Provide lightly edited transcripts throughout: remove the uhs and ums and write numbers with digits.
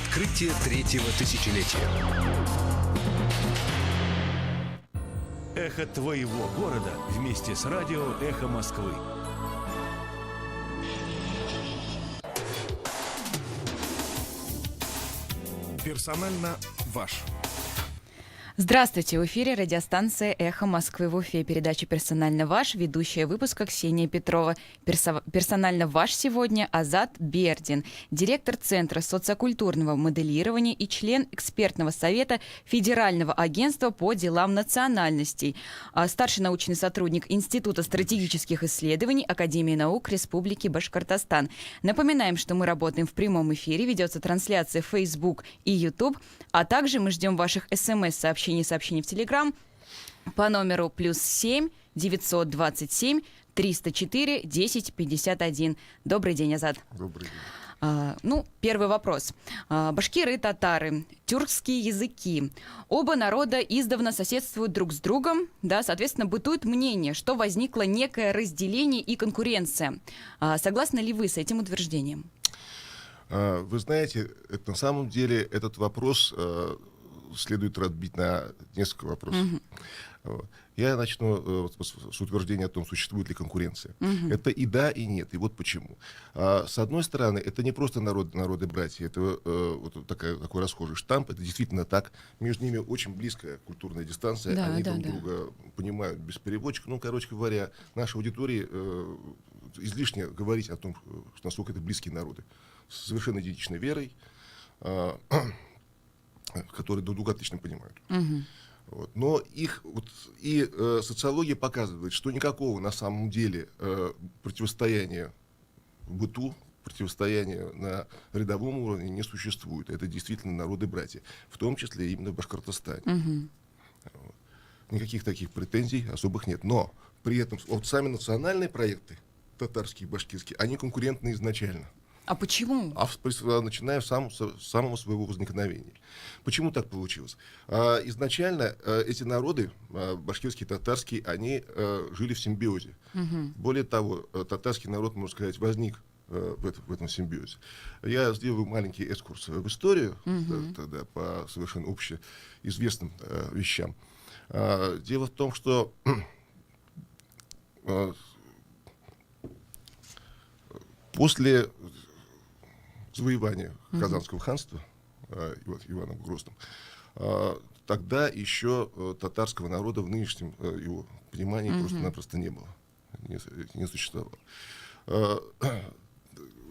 Открытие третьего тысячелетия. Эхо твоего города вместе с радио «Эхо Москвы». Персонально ваш. Здравствуйте, в эфире радиостанция «Эхо Москвы» в Уфе. Передача «Персонально ваш», ведущая выпуска Ксения Петрова. Персонально ваш сегодня Азат Бердин, директор Центра социокультурного моделирования и член экспертного совета Федерального агентства по делам национальностей, старший научный сотрудник Института стратегических исследований Академии наук Республики Башкортостан. Напоминаем, что мы работаем в прямом эфире, ведется трансляция в Facebook и YouTube, а также мы ждем ваших СМС-сообщений в Телеграм по номеру +7 927 304 1051. Добрый день, Азат. Добрый день. Первый вопрос. Башкиры, татары, тюркские языки. Оба народа издавна соседствуют друг с другом. Да, соответственно, бытует мнение, что возникло некое разделение и конкуренция. Согласны ли вы с этим утверждением? Вы знаете, на самом деле этот вопрос следует разбить на несколько вопросов. Я начну с утверждения о том, существует ли конкуренция. Это и да, и нет. И вот почему. С одной стороны, это не просто народы-братья, это вот такой расхожий штамп, это действительно так. Между ними очень близкая культурная дистанция, да, они друг друга понимают без переводчика. Короче говоря, нашей аудитории излишне говорить о том, насколько это близкие народы. С совершенно идентичной верой, которые друг друга отлично понимают. Вот. Но их социология показывает, что никакого на самом деле противостояния в быту, противостояния на рядовом уровне не существует. Это действительно народы-братья, в том числе именно в Башкортостане. Вот. Никаких таких претензий особых нет. Но при этом сами национальные проекты, татарские и башкирские, они конкурентны изначально. А почему? Начиная с самого своего возникновения. Почему так получилось? Изначально эти народы, башкирские, татарские, они жили в симбиозе. Более того, татарский народ, можно сказать, возник в этом симбиозе. Я сделаю маленький экскурс в историю, тогда по совершенно общеизвестным вещам. Дело в том, что после завоевания Казанского ханства Иваном Грозным, тогда еще татарского народа в нынешнем его понимании просто-напросто не было, не существовало.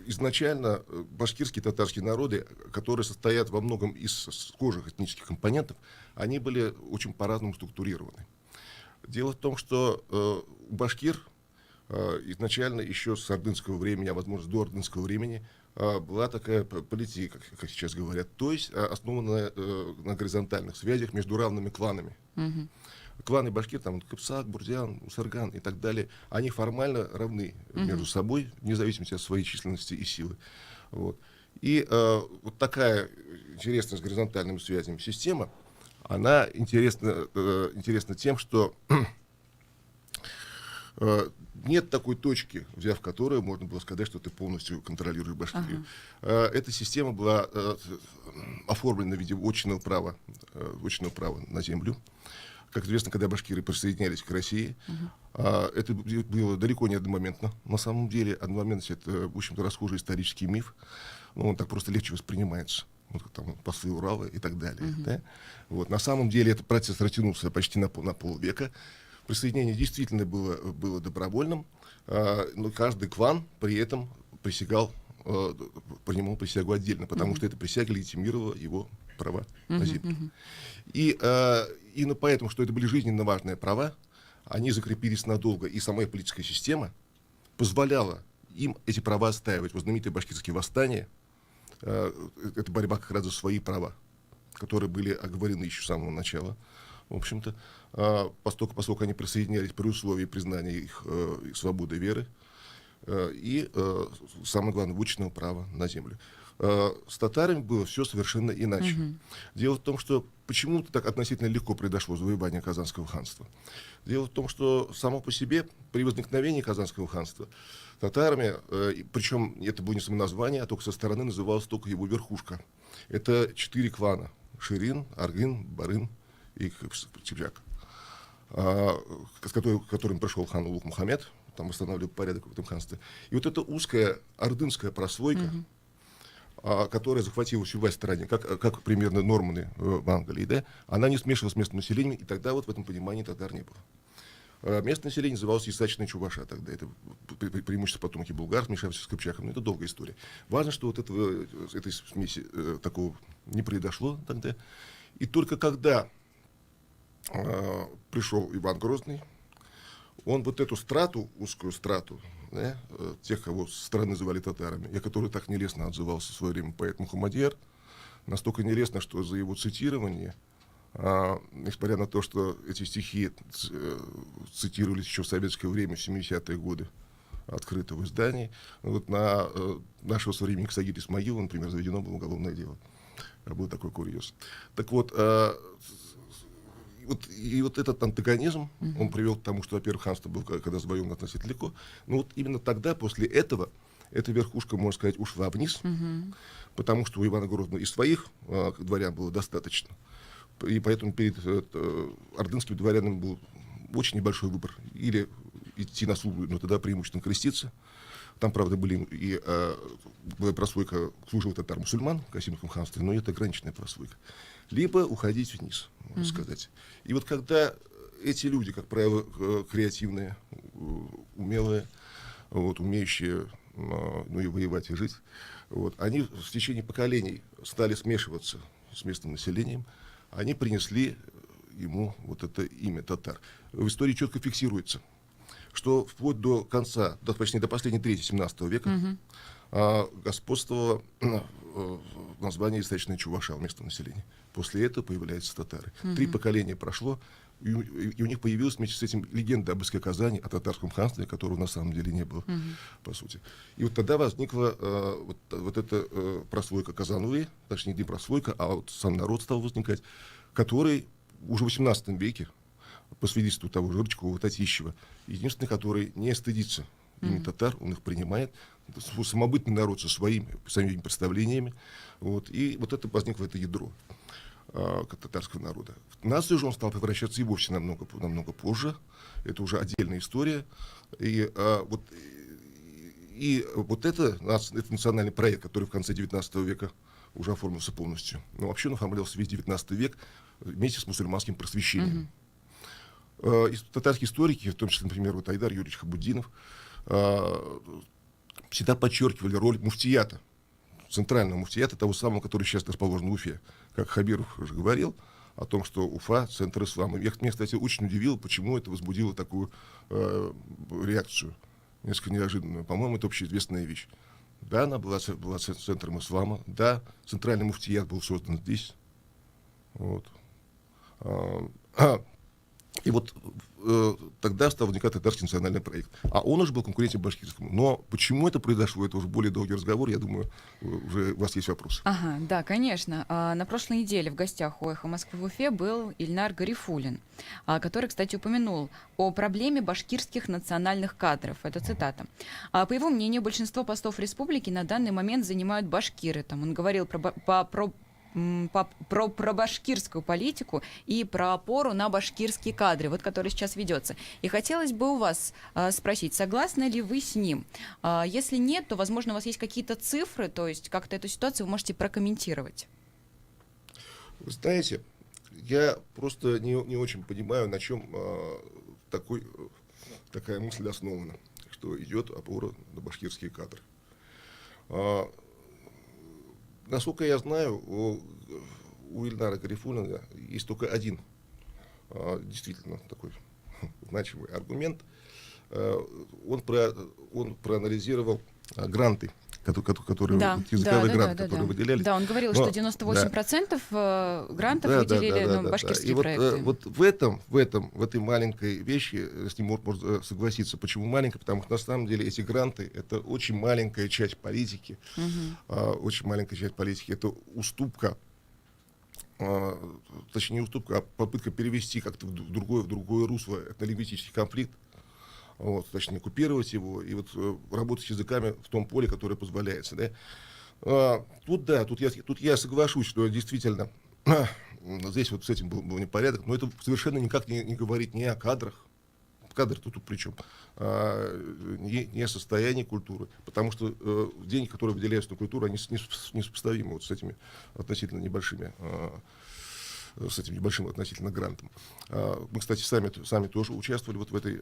Изначально башкирские и татарские народы, которые состоят во многом из схожих этнических компонентов, они были очень по-разному структурированы. Дело в том, что у башкир изначально еще с ордынского времени, а возможно до ордынского времени, была такая политика, как сейчас говорят, то есть основанная на горизонтальных связях между равными кланами. Кланы башкир, там Кыпсак, Бурдян, Усарган и так далее, они формально равны между собой, вне зависимости от своей численности и силы. Вот. И вот такая интересная с горизонтальными связями система, она интересна тем, что нет такой точки, взяв которую можно было сказать, что ты полностью контролируешь Башкирию. Эта система была оформлена в виде вотчинного права на землю. Как известно, когда башкиры присоединялись к России, это было далеко не одномоментно. На самом деле, одномоментность — это, в общем-то, расхожий исторический миф. Он так просто легче воспринимается. Вот, там, послы Урала и так далее. Да? Вот. На самом деле, этот процесс растянулся почти на полвека. Присоединение действительно было добровольным, но каждый клан при этом принимал присягу отдельно, потому что эта присяга легитимировала его права на землю. И именно поэтому, что это были жизненно важные права, они закрепились надолго, и сама политическая система позволяла им эти права отстаивать. Вот знаменитые башкирские восстания, это борьба как раз за свои права, которые были оговорены еще с самого начала. В общем-то, поскольку они присоединялись при условии признания их свободы веры и, самое главное, вотчинного права на землю. С татарами было все совершенно иначе. Дело в том, что почему-то так относительно легко произошло завоевание Казанского ханства. Дело в том, что само по себе при возникновении Казанского ханства татарами, причем это было не самоназвание, а только со стороны называлась только его верхушка. Это 4 клана: Ширин, Аргын, Барын и Кыпчак, с которым пришел хан Улуг Мухаммед, там восстанавливал порядок в этом ханстве. И вот эта узкая ордынская прослойка, которая захватила всю власть в стране, как примерно норманы в Англии, да, она не смешивалась с местным населением, и тогда вот в этом понимании татар не было. Местное население называлось Исачная Чуваша тогда. Это преимущество потомки булгар, смешавшись с Кыпчаком. Но это долгая история. Важно, что вот этой смеси такого не произошло тогда. И только когда пришел Иван Грозный, он вот эту страту, узкую страту, да, тех, кого со стороны называли татарами, и который так нелестно отзывался в свое время поэт Мухаммадьяр, настолько нелестно, что за его цитирование, несмотря на то, что эти стихи цитировались еще в советское время, в 70-е годы, открыто в издании, вот на нашего современника Сагида Исмаила, например, заведено было уголовное дело. Был такой курьез. Так вот, вот этот антагонизм, он привел к тому, что, во-первых, ханство было когда завоевано относительно легко, но вот именно тогда, после этого, эта верхушка, можно сказать, ушла вниз, потому что у Ивана Грозного и своих дворян было достаточно. И поэтому перед ордынскими дворянами был очень небольшой выбор. Или идти на службу, но тогда преимущественно креститься. Там, правда, была прослойка служивых татар-мусульман в Касимовском ханстве, но это ограниченная прослойка. Либо уходить вниз, можно сказать. И вот когда эти люди, как правило, креативные, умелые, вот, умеющие и воевать, и жить, вот, они в течение поколений стали смешиваться с местным населением, они принесли ему вот это имя татар. В истории четко фиксируется, что вплоть до конца, почти до последней трети 17 века господствовало название Исачная Чуваша у местного населения. После этого появляются татары. 3 поколения прошло, и у них появилась вместе с этим легенда об Иске Казани, о татарском ханстве, которого на самом деле не было, по сути. И вот тогда возникла вот эта прослойка Казанлы, точнее не прослойка, а вот сам народ стал возникать, который уже в 18 веке, по свидетельству того же Рычкова, Татищева, единственный, который не стыдится имени татар, он их принимает, самобытный народ со своими представлениями, вот, и вот это возникло это ядро татарского народа. В нацию же он стал превращаться и вовсе намного позже, это уже отдельная история, и вот это национальный проект, который в конце 19 века уже оформился полностью, но вообще он оформлялся весь 19 век вместе с мусульманским просвещением. Татарские историки, в том числе, например, вот Айдар Юрьевич Хабуддинов, всегда подчеркивали роль муфтията, центрального муфтията, того самого, который сейчас расположен в Уфе. Как Хабиров уже говорил о том, что Уфа — центр ислама. Меня, кстати, очень удивило, почему это возбудило такую реакцию, несколько неожиданную. По-моему, это общеизвестная вещь. Да, она была центром ислама, да, центральный муфтият был создан здесь. Вот. И вот тогда стал возникать татарский национальный проект. А он уже был конкурентен башкирскому. Но почему это произошло, это уже более долгий разговор. Я думаю, уже у вас есть вопросы. Ага, да, конечно. На прошлой неделе в гостях у «Эхо Москвы» в Уфе был Ильнар Гарифуллин, который, кстати, упомянул о проблеме башкирских национальных кадров. Это цитата. По его мнению, большинство постов республики на данный момент занимают башкиры. Там он говорил про башкирскую политику и про опору на башкирские кадры, вот, который сейчас ведется. И хотелось бы у вас спросить, согласны ли вы с ним? Если нет, то, возможно, у вас есть какие-то цифры, то есть как-то эту ситуацию вы можете прокомментировать. Вы знаете, я просто не очень понимаю, на чем такая мысль основана, что идет опора на башкирские кадры. Насколько я знаю, у Ильнара Гарифуллина есть только один действительно такой значимый аргумент. Он проанализировал гранты, которые Да, вот, языковые да, гранты, да, которые да. выделялись. Да, он говорил, Но, что 98% грантов выделили на башкирские И вот, проекты. вот в этой маленькой вещи с ним можно согласиться. Почему маленькая? Потому что на самом деле эти гранты — это очень маленькая часть политики. Очень маленькая часть политики. Это уступка, точнее не уступка, а попытка перевести как-то в другое русло этнолингвистический конфликт. Вот, точнее, купировать его и вот работать с языками в том поле, которое позволяется. Да? Тут я соглашусь, что действительно здесь вот с этим был непорядок, но это совершенно никак не говорит ни о кадрах, кадры тут при чем, не о состоянии культуры, потому что деньги, которые выделяются на культуру, они несопоставимы вот с этими относительно небольшими с этим небольшим относительно грантом. Мы, кстати, сами тоже участвовали вот в этой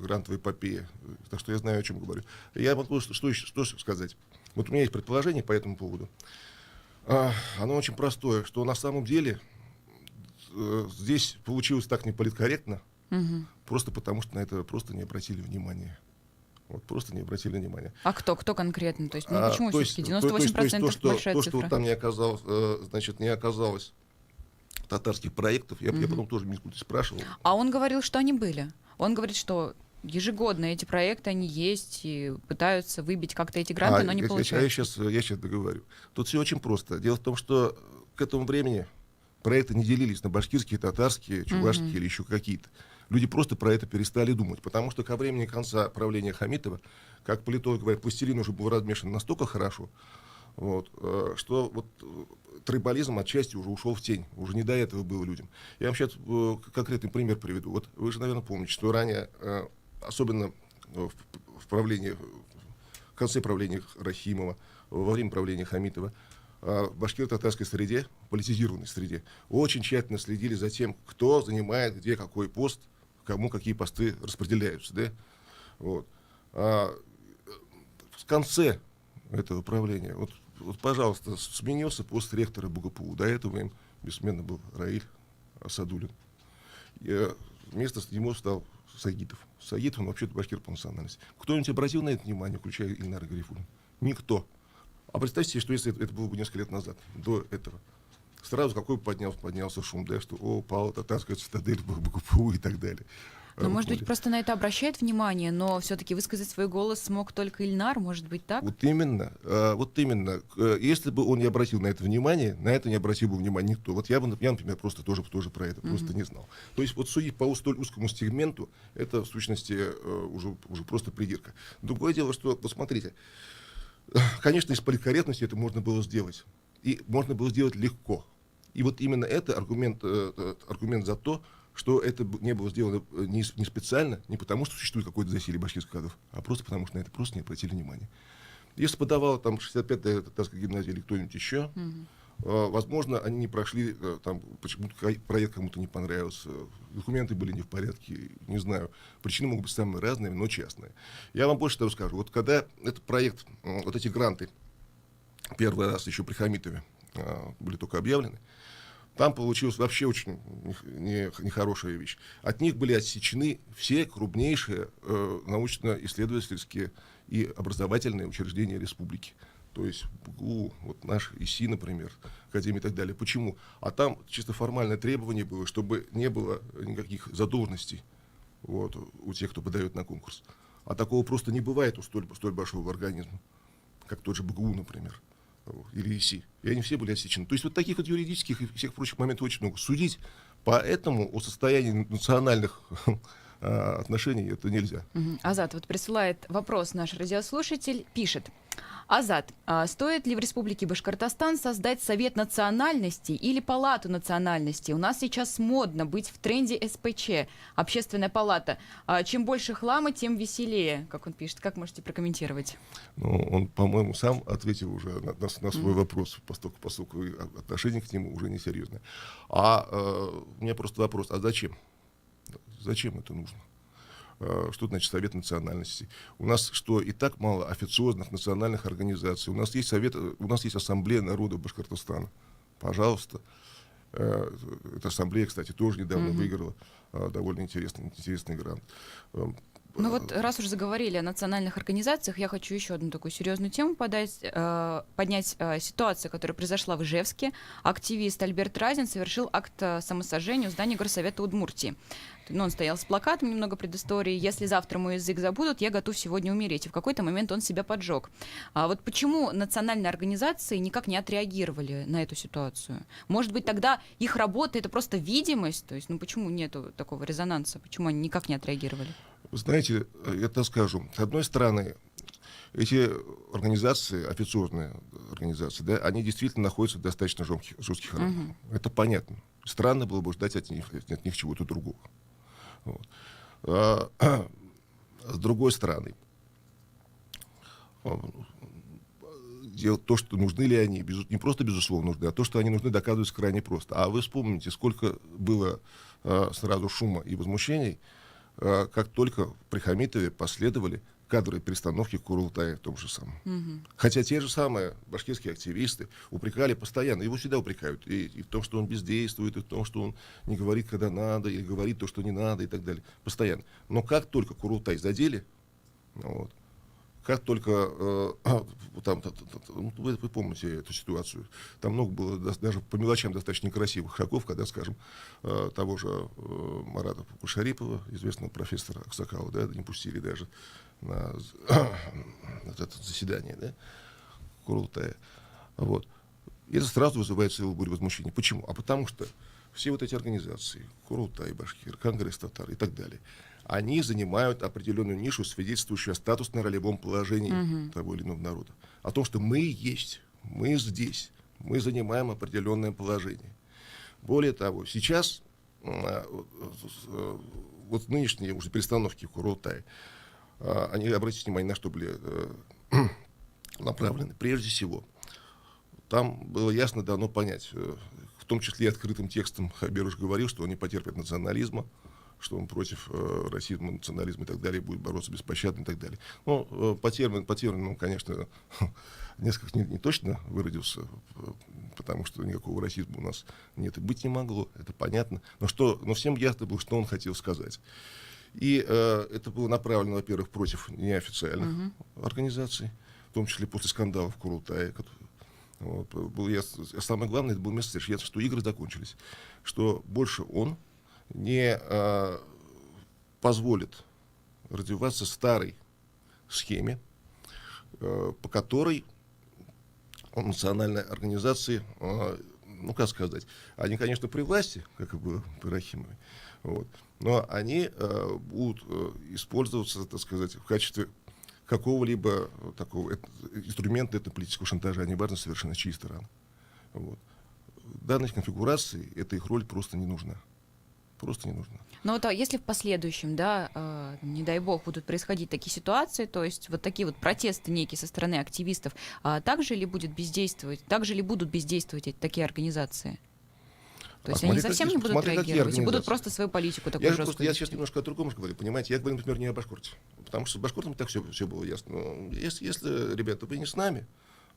грантовой эпопее, так что я знаю, о чем говорю. Я могу что сказать. Вот у меня есть предположение по этому поводу. Оно очень простое, что на самом деле здесь получилось так неполиткорректно, просто потому что на это просто не обратили внимания. Вот просто не обратили внимания. А кто конкретно? То есть, почему все-таки 98% большая то, цифра? что вот там не оказалось татарских проектов, я потом тоже Минкульта спрашивал. А он говорил, что они были. Он говорит, что ежегодно эти проекты, они есть, и пытаются выбить как-то эти гранты, но не получается. Я сейчас договорю. Тут все очень просто. Дело в том, что к этому времени проекты не делились на башкирские, татарские, чувашские или еще какие-то. Люди просто про это перестали думать, потому что ко времени конца правления Хамитова, как политологи говорят, пластилин уже был размешан настолько хорошо, вот, что вот трибализм отчасти уже ушел в тень. Уже не до этого было людям. Я вам сейчас конкретный пример приведу. Вот вы же, наверное, помните, что ранее, особенно в конце правления Рахимова, во время правления Хамитова, в башкиро-татарской среде, политизированной среде, очень тщательно следили за тем, кто занимает где какой пост, кому какие посты распределяются. Да? Вот. В конце этого правления, вот, пожалуйста, сменился пост ректора БГПУ. До этого им бессменно был Раиль Асадуллин. Вместо него стал Сагитов. Сагитов, он вообще-то башкир по национальности. Кто-нибудь обратил на это внимание, включая Ильнара Гарифуллина? Никто. А представьте себе, что если это было бы несколько лет назад, до этого, сразу какой бы поднялся шум, да, что пала татарская цитадель в БГПУ и так далее. Ну, может быть, просто на это обращает внимание, но все-таки высказать свой голос смог только Ильнар, может быть, так? Вот именно. Если бы он не обратил на это внимание, на это не обратил бы внимания никто. Вот я, например, просто тоже про это просто не знал. То есть вот судить по столь узкому сегменту, это в сущности уже просто придирка. Другое дело, что, вот смотрите, конечно, из политкорректности это можно было сделать. И можно было сделать легко. И вот именно это аргумент за то, что это не было сделано не специально, не потому, что существует какое-то засилие башкирских кадров, а просто потому, что на это просто не обратили внимания. Если подавала там 65-я татарская гимназия или кто-нибудь еще, возможно, они не прошли, там почему-то проект кому-то не понравился, документы были не в порядке, не знаю. Причины могут быть самые разные, но частные. Я вам больше того скажу. Вот когда этот проект, вот эти гранты первый раз еще при Хамитове были только объявлены, там получилась вообще очень нехорошая вещь. От них были отсечены все крупнейшие научно-исследовательские и образовательные учреждения республики. То есть БГУ, вот наш ИСИ, например, Академия и так далее. Почему? А там чисто формальное требование было, чтобы не было никаких задолженностей вот, у тех, кто подает на конкурс. А такого просто не бывает у столь большого организма, как тот же БГУ, например. Или ИСИ. И они все были отсечены. То есть вот таких вот юридических и всех прочих моментов очень много. Судить поэтому о состоянии национальных отношений это нельзя. Азат вот присылает вопрос наш радиослушатель, пишет. Азат, стоит ли в Республике Башкортостан создать Совет национальностей или Палату национальностей? У нас сейчас модно быть в тренде СПЧ, Общественная палата. Чем больше хлама, тем веселее, как он пишет. Как можете прокомментировать? Ну, он, по-моему, сам ответил уже на свой вопрос, поскольку отношение к нему уже несерьезное. У меня просто вопрос, а зачем? Зачем это нужно? Что значит Совет национальностей? У нас что, и так мало официозных национальных организаций. У нас есть Ассамблея народов Башкортостана. Пожалуйста. Эта ассамблея, кстати, тоже недавно выиграла довольно интересный грант. Ну вот раз уже заговорили о национальных организациях, я хочу еще одну такую серьезную тему поднять ситуацию, которая произошла в Ижевске. Активист Альберт Разин совершил акт самосожжения у здания Горсовета Удмуртии. Он стоял с плакатом, немного предыстории: «Если завтра мой язык забудут, я готов сегодня умереть». И в какой-то момент он себя поджег. А вот почему национальные организации никак не отреагировали на эту ситуацию? Может быть, тогда их работа — это просто видимость? То есть, почему нету такого резонанса? Почему они никак не отреагировали? Вы знаете, я так скажу. С одной стороны, эти организации, официозные организации, да, они действительно находятся в достаточно жестких рамках. Это понятно. Странно было бы ждать от них чего-то другого. Вот. С другой стороны, то, что нужны ли они, не просто безусловно нужны, а то, что они нужны, доказывается крайне просто. А вы вспомните, сколько было сразу шума и возмущений, как только при Хамитове последовали кадровые перестановки в Курултае в том же самом. Хотя те же самые башкирские активисты упрекали постоянно, его всегда упрекают, и в том, что он бездействует, и в том, что он не говорит, когда надо, или говорит то, что не надо, и так далее, постоянно. Но как только Курултай задели, вот, как только, вы помните эту ситуацию, там много было даже по мелочам достаточно некрасивых шагов, когда, скажем, того же Марата Кушарипова, известного профессора Аксакала, да, не пустили даже на это заседание, да, Курултая. Вот. И это сразу вызывает целую бурю возмущения. Почему? А потому что все вот эти организации, Курултай, Башкир, Конгресс татар и так далее, они занимают определенную нишу, свидетельствующую о статусно-ролевом положении того или иного народа. О том, что мы есть, мы здесь, мы занимаем определенное положение. Более того, сейчас вот нынешние уже перестановки в Курултае, они, обратите внимание, на что были направлены. Прежде всего, там было ясно дано понять, в том числе и открытым текстом Хаберуш говорил, что он не потерпит национализма, что он против расизма, национализма и так далее, будет бороться беспощадно и так далее. Ну, по термину, конечно, несколько не точно выразился, потому что никакого расизма у нас нет и быть не могло, это понятно. Но всем ясно было, что он хотел сказать. И это было направлено, во-первых, против неофициальных организаций, в том числе после скандалов в Курултае. Вот, самое главное, это был месседж, что игры закончились, что больше он не позволит развиваться старой схеме, по которой национальные организации, как сказать, они, конечно, при власти, как и было при Рахимове, вот, но они будут использоваться, так сказать, в качестве какого-либо такого инструмента этнополитического шантажа, неважно совершенно чьей стороны. Вот. В данной конфигурации эта их роль просто не нужна. Просто не нужна. Но вот если в последующем, да, не дай бог, будут происходить такие ситуации, то есть вот такие вот протесты некие со стороны активистов, также ли будут бездействовать такие организации? То есть они совсем не будут реагировать и будут просто свою политику такую жесткую. Я сейчас немножко о другом говорю, понимаете. Я говорю, например, не о Башкорте. Потому что с Башкортом так все было ясно. Но если, ребята, вы не с нами,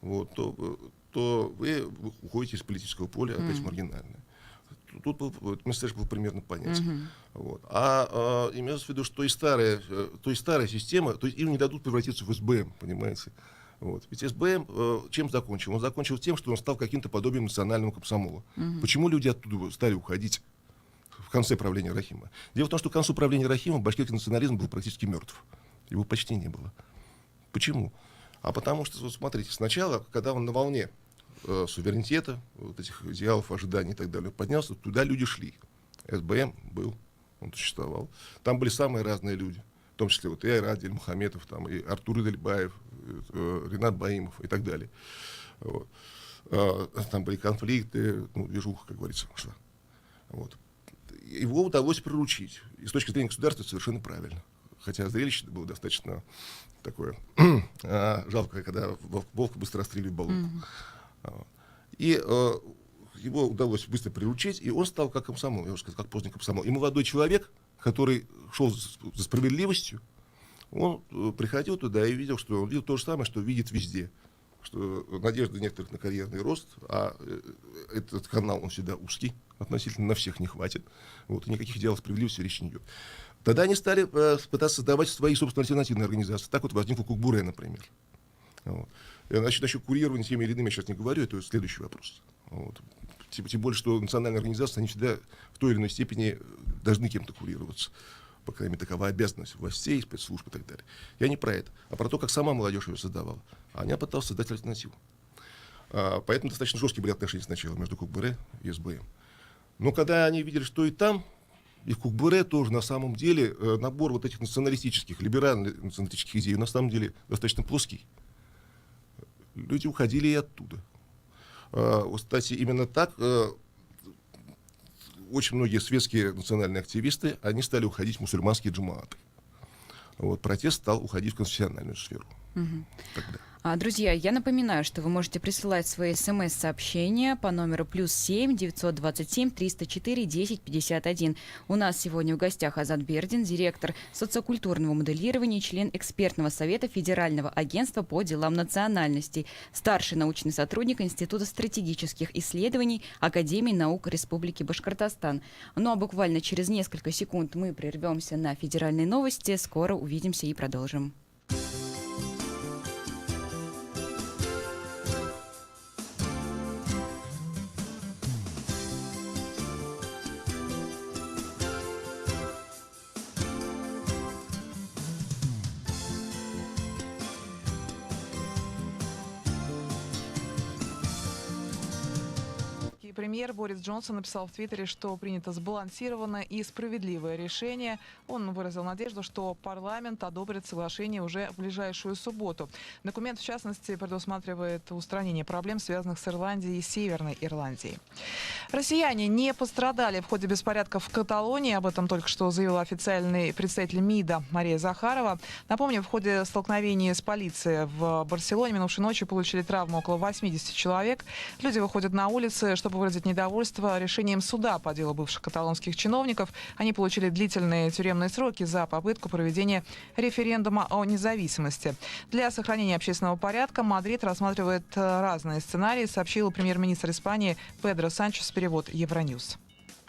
вот, то вы уходите из политического поля опять маргинальное. Тут месседж был примерно понятен. Вот. Имеется в виду, что и старая система, то есть им не дадут превратиться в СБМ, понимаете. Вот. Ведь СБМ чем закончил? Он закончил тем, что он стал каким-то подобием национального комсомола. Почему люди оттуда стали уходить в конце правления Рахима? Дело в том, что к концу правления Рахима башкирский национализм был практически мертв. Его почти не было. Почему? А потому что, вот смотрите, сначала, когда он на волне суверенитета, вот этих идеалов, ожиданий и так далее поднялся, туда люди шли. СБМ был, он существовал. Там были самые разные люди. В том числе вот и Айрат Дельмухаметов, там, и Артур Идельбаев, Ринат Баимов и так далее. Вот. Там были конфликты, движуха, как говорится, шла. Вот. Его удалось приручить. И с точки зрения государства совершенно правильно. Хотя зрелище было достаточно такое жалкое, когда волка быстро расстреливали болото. И его удалось быстро приручить, и он стал как комсомол, я уже сказал, как поздний комсомол. И молодой человек, который шел за справедливостью, он приходил туда и видел, что он видел то же самое, что видит везде. Что надежды некоторых на карьерный рост, а этот канал, он всегда узкий, относительно на всех не хватит. Вот, и никаких идеалов справедливости речи не идет. Тогда они стали пытаться создавать свои собственные альтернативные организации. Так вот возникла Кукбуре, например. Вот. Значит, насчет курирования теми или иными я сейчас не говорю, это следующий вопрос. Вот. Тем более, что национальные организации, они всегда в той или иной степени должны кем-то курироваться. По крайней мере, такова обязанность властей, спецслужб и так далее. Я не про это, а про то, как сама молодежь ее создавала. Она пыталась создать альтернативу. Поэтому достаточно жесткие были отношения сначала между Кукбуре и СБМ. Но когда они видели, что и там, и в Кукбуре тоже на самом деле набор вот этих националистических, либеральных националистических идей на самом деле достаточно плоский. Люди уходили и оттуда. Кстати, именно так очень многие светские национальные активисты, они стали уходить в мусульманские джамааты. Вот, протест стал уходить в конфессиональную сферу. Тогда. Друзья, я напоминаю, что вы можете присылать свои смс-сообщения по номеру +7 927 304 1051. У нас сегодня в гостях Азат Бердин, директор социокультурного моделирования, член экспертного совета Федерального агентства по делам национальностей, старший научный сотрудник Института стратегических исследований Академии наук Республики Башкортостан. Ну а буквально через несколько секунд мы прервемся на федеральные новости. Скоро увидимся и продолжим. Премьер Борис Джонсон написал в Твиттере, что принято сбалансированное и справедливое решение. Он выразил надежду, что парламент одобрит соглашение уже в ближайшую субботу. Документ, в частности, предусматривает устранение проблем, связанных с Ирландией и Северной Ирландией. Россияне не пострадали в ходе беспорядков в Каталонии. Об этом только что заявила официальный представитель МИДа Мария Захарова. Напомню, в ходе столкновения с полицией в Барселоне минувшей ночью получили травму около 80 человек. Люди выходят на улицы, чтобы выразить недовольство решением суда по делу бывших каталонских чиновников. Они получили длительные тюремные сроки за попытку проведения референдума о независимости. Для сохранения общественного порядка Мадрид рассматривает разные сценарии, сообщил премьер-министр Испании Педро Санчес, перевод Евроньюз.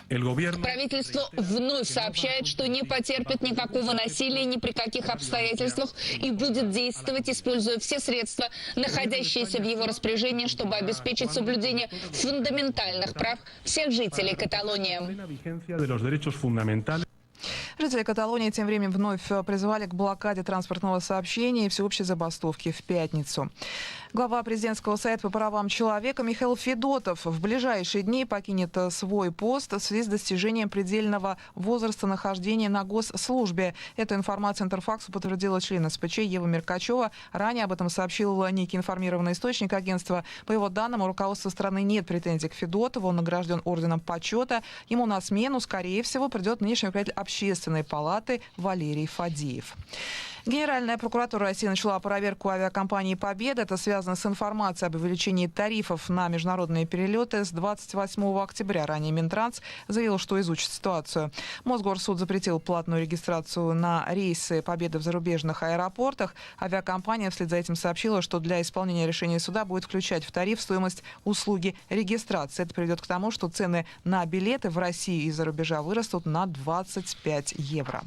Правительство вновь сообщает, что не потерпит никакого насилия ни при каких обстоятельствах и будет действовать, используя все средства, находящиеся в его распоряжении, чтобы обеспечить соблюдение фундаментальных прав всех жителей Каталонии. Жители Каталонии тем временем вновь призывали к блокаде транспортного сообщения и всеобщей забастовке в пятницу. Глава президентского совета по правам человека Михаил Федотов в ближайшие дни покинет свой пост в связи с достижением предельного возраста нахождения на госслужбе. Эту информацию Интерфаксу подтвердила член СПЧ Ева Меркачева. Ранее об этом сообщил некий информированный источник агентства. По его данным, у руководства страны нет претензий к Федотову. Он награжден орденом почета. Ему на смену, скорее всего, придет нынешний руководитель Общественной палаты Валерий Фадеев. Генеральная прокуратура России начала проверку авиакомпании «Победа». Это связано с информацией об увеличении тарифов на международные перелеты с 28 октября. Ранее Минтранс заявил, что изучит ситуацию. Мосгорсуд запретил платную регистрацию на рейсы «Победы» в зарубежных аэропортах. Авиакомпания вслед за этим сообщила, что для исполнения решения суда будет включать в тариф стоимость услуги регистрации. Это приведет к тому, что цены на билеты в Россию и за рубежа вырастут на 25 евро.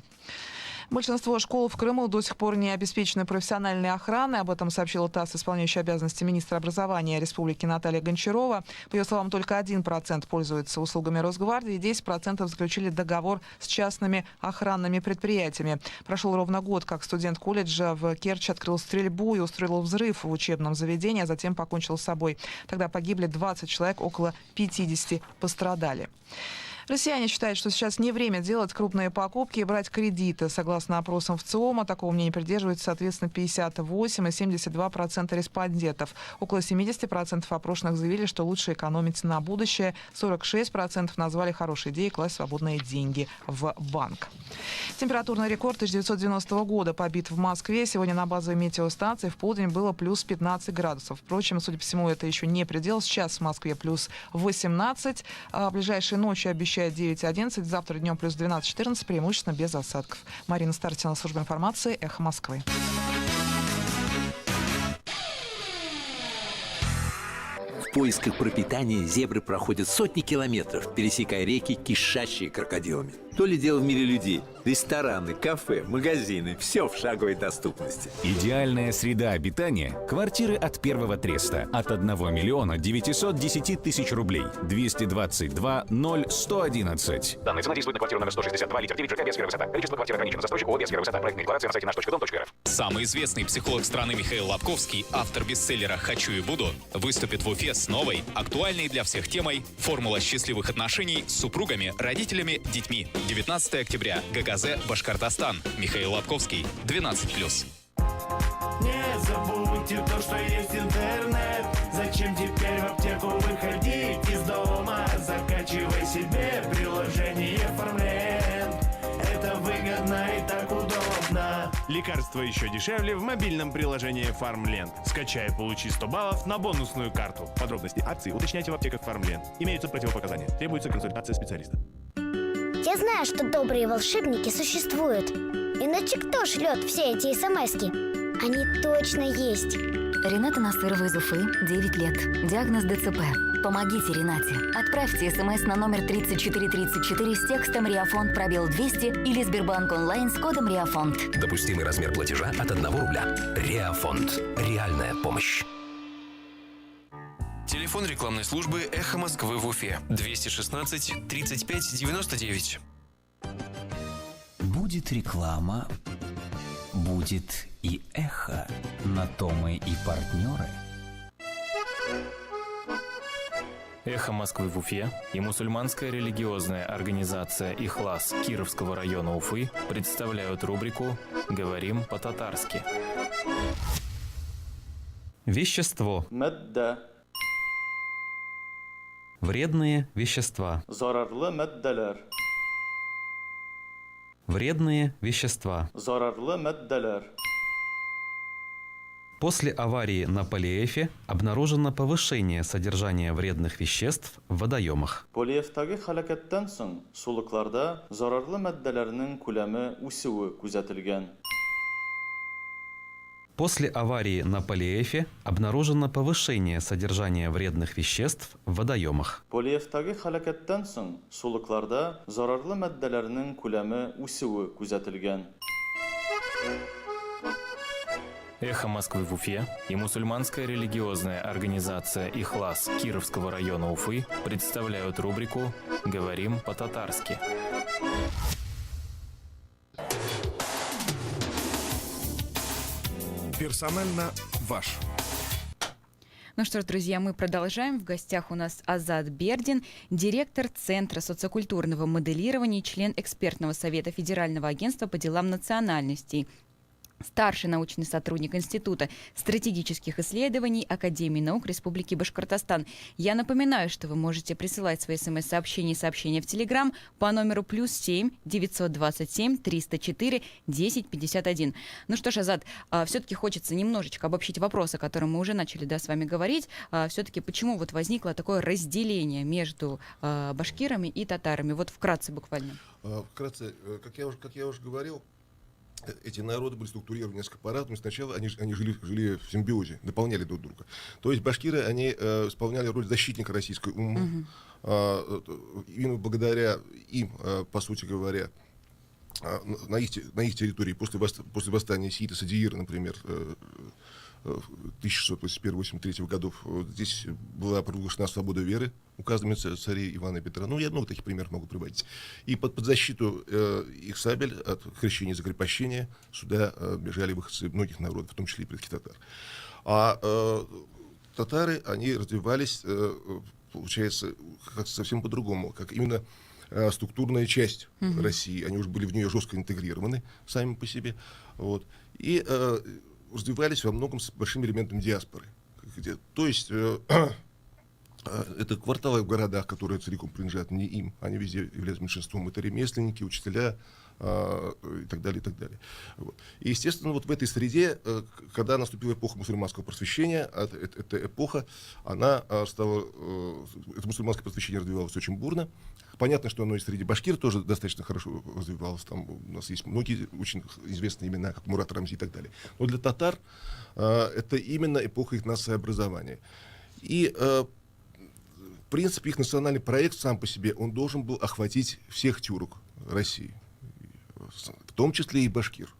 Большинство школ в Крыму до сих пор не обеспечены профессиональной охраной. Об этом сообщила ТАСС, исполняющая обязанности министра образования Республики Наталья Гончарова. По ее словам, только 1% пользуется услугами Росгвардии, 10% заключили договор с частными охранными предприятиями. Прошел ровно год, как студент колледжа в Керчи открыл стрельбу и устроил взрыв в учебном заведении, а затем покончил с собой. Тогда погибли 20 человек, около 50 пострадали. Россияне считают, что сейчас не время делать крупные покупки и брать кредиты. Согласно опросам ВЦИОМа, такого мнения придерживаются, соответственно, 58 и 72% респондентов. Около 70% опрошенных заявили, что лучше экономить на будущее. 46% назвали хорошей идеей класть свободные деньги в банк. Температурный рекорд 1990 года побит в Москве. Сегодня на базовой метеостанции в полдень было плюс 15 градусов. Впрочем, судя по всему, это еще не предел. Сейчас в Москве плюс 18. А ближайшей ночью обещают 9-11, завтра днем плюс 12-14, преимущественно без осадков. Марина Старцина, служба информации, Эхо Москвы. В поисках пропитания зебры проходят сотни километров, пересекая реки, кишащие крокодилами. То ли дело в мире людей. Рестораны, кафе, магазины – все в шаговой доступности. Идеальная среда обитания – квартиры от первого треста. От 1 миллиона 910 тысяч рублей. 222 0111. Данные цена действует на квартиру номер 162, литер 9, ЖК Вескера высота. Количество квартир ограничено. Застройщик ООО Вескера высота. Проектная декларация на сайте наш.дом.рф. Самый известный психолог страны Михаил Лобковский, автор бестселлера «Хочу и буду», выступит в Уфе с новой, актуальной для всех темой «Формула счастливых отношений с супругами, родителями, детьми». 19 октября. ГКЗ, Башкортостан. Михаил Лобковский, 12+. Не забудьте то, что есть интернет. Зачем теперь в аптеку выходить из дома? Закачивай себе приложение Фармленд. Это выгодно и так удобно. Лекарства еще дешевле в мобильном приложении Фармленд. Скачай и получи 100 баллов на бонусную карту. Подробности акции уточняйте в аптеках Фармленд. Имеются противопоказания. Требуется консультация специалиста. Я знаю, что добрые волшебники существуют. Иначе кто шлет все эти смски? Они точно есть. Рената Насырова из Уфы, 9 лет. Диагноз ДЦП. Помогите Ренате. Отправьте смс на номер 3434 с текстом «Реафонд пробел 200» или Сбербанк онлайн с кодом «Реафонд». Допустимый размер платежа от 1 рубля. Реафонд. Реальная помощь. Телефон рекламной службы «Эхо Москвы» в Уфе. 216 35 99. Будет реклама, будет и эхо. На то мы и партнеры. «Эхо Москвы» в Уфе и мусульманская религиозная организация «Ихлас» Кировского района Уфы представляют рубрику «Говорим по-татарски». Вещество. Мадда. Вредные вещества. Зарарлы маддалар. Вредные вещества. Зарарлы маддалар. После аварии на Полиэфе обнаружено повышение содержания вредных веществ в водоемах. Полиэфтагы халакаттан соң сулыкларда зарарлы маддаларның күләме үсүе күзәтелгән. После аварии на Полиэфе обнаружено повышение содержания вредных веществ в водоемах. Полиэфтагы халакаттан соң сулыкларда зарарлы маддаларның күләме үсүе күзәтелгән. «Эхо Москвы» в Уфе и мусульманская религиозная организация «Ихлас» Кировского района Уфы представляют рубрику «Говорим по-татарски». Персонально ваш. Ну что ж, друзья, мы продолжаем. В гостях у нас Азат Бердин, директор Центра социокультурного моделирования и член экспертного совета Федерального агентства по делам национальностей. Старший научный сотрудник Института стратегических исследований Академии наук Республики Башкортостан. Я напоминаю, что вы можете присылать свои смс-сообщения и сообщения в Телеграм по номеру +7 927 304 1051. Ну что ж, Азат, все-таки хочется немножечко обобщить вопросы, о которых мы уже начали с вами говорить. Все-таки почему вот возникло такое разделение между башкирами и татарами? Вот вкратце буквально. Вкратце, как я уже говорил, эти народы были структурированы несколько по-разному. Сначала они жили в симбиозе, дополняли друг друга. То есть башкиры, они исполняли роль защитника российской уммы. Именно благодаря им, по сути говоря, на их территории после восстания сиита Садиира, например, 1681-83 годов, здесь была провозглашена свобода веры указанными царей Ивана и Петра. Ну, я много таких примеров могу приводить. И под защиту их сабель от крещения и закрепощения сюда бежали выходцы многих народов, в том числе и предких татар. А татары, они развивались, получается, как совсем по-другому, как именно структурная часть России. Они уже были в нее жестко интегрированы сами по себе. Вот. И развивались во многом с большим элементом диаспоры. То есть это кварталы в городах, которые целиком принадлежат не им, они везде являются меньшинством. Это ремесленники, учителя и так далее, и так далее. Вот. И, естественно, вот в этой среде, когда наступила эпоха мусульманского просвещения, эта эпоха, она стала, это мусульманское просвещение развивалось очень бурно. Понятно, что оно и среди башкир тоже достаточно хорошо развивалось. Там у нас есть многие очень известные имена, как Мурат Рамзи и так далее. Но для татар это именно эпоха их нациообразования. И в принципе, их национальный проект сам по себе, он должен был охватить всех тюрок России, в том числе и башкир.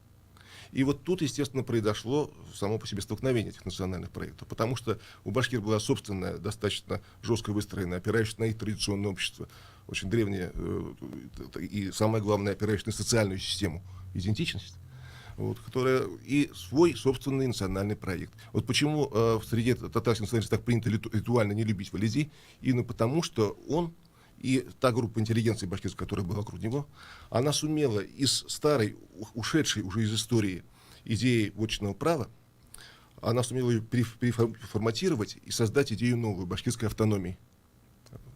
И вот тут, естественно, произошло само по себе столкновение этих национальных проектов, потому что у башкир была собственная, достаточно жестко выстроенная, опирающаяся на их традиционное общество, очень древнее и, самое главное, опирающаяся на социальную систему идентичности, вот, которая и свой собственный национальный проект. Вот почему в среде татарских националистов так принято ритуально не любить Валиди, именно потому, что он и та группа интеллигенции башкирской, которая была вокруг него, она сумела из старой, ушедшей уже из истории идеи вотчинного права, она сумела ее переформатировать и создать идею новой башкирской автономии,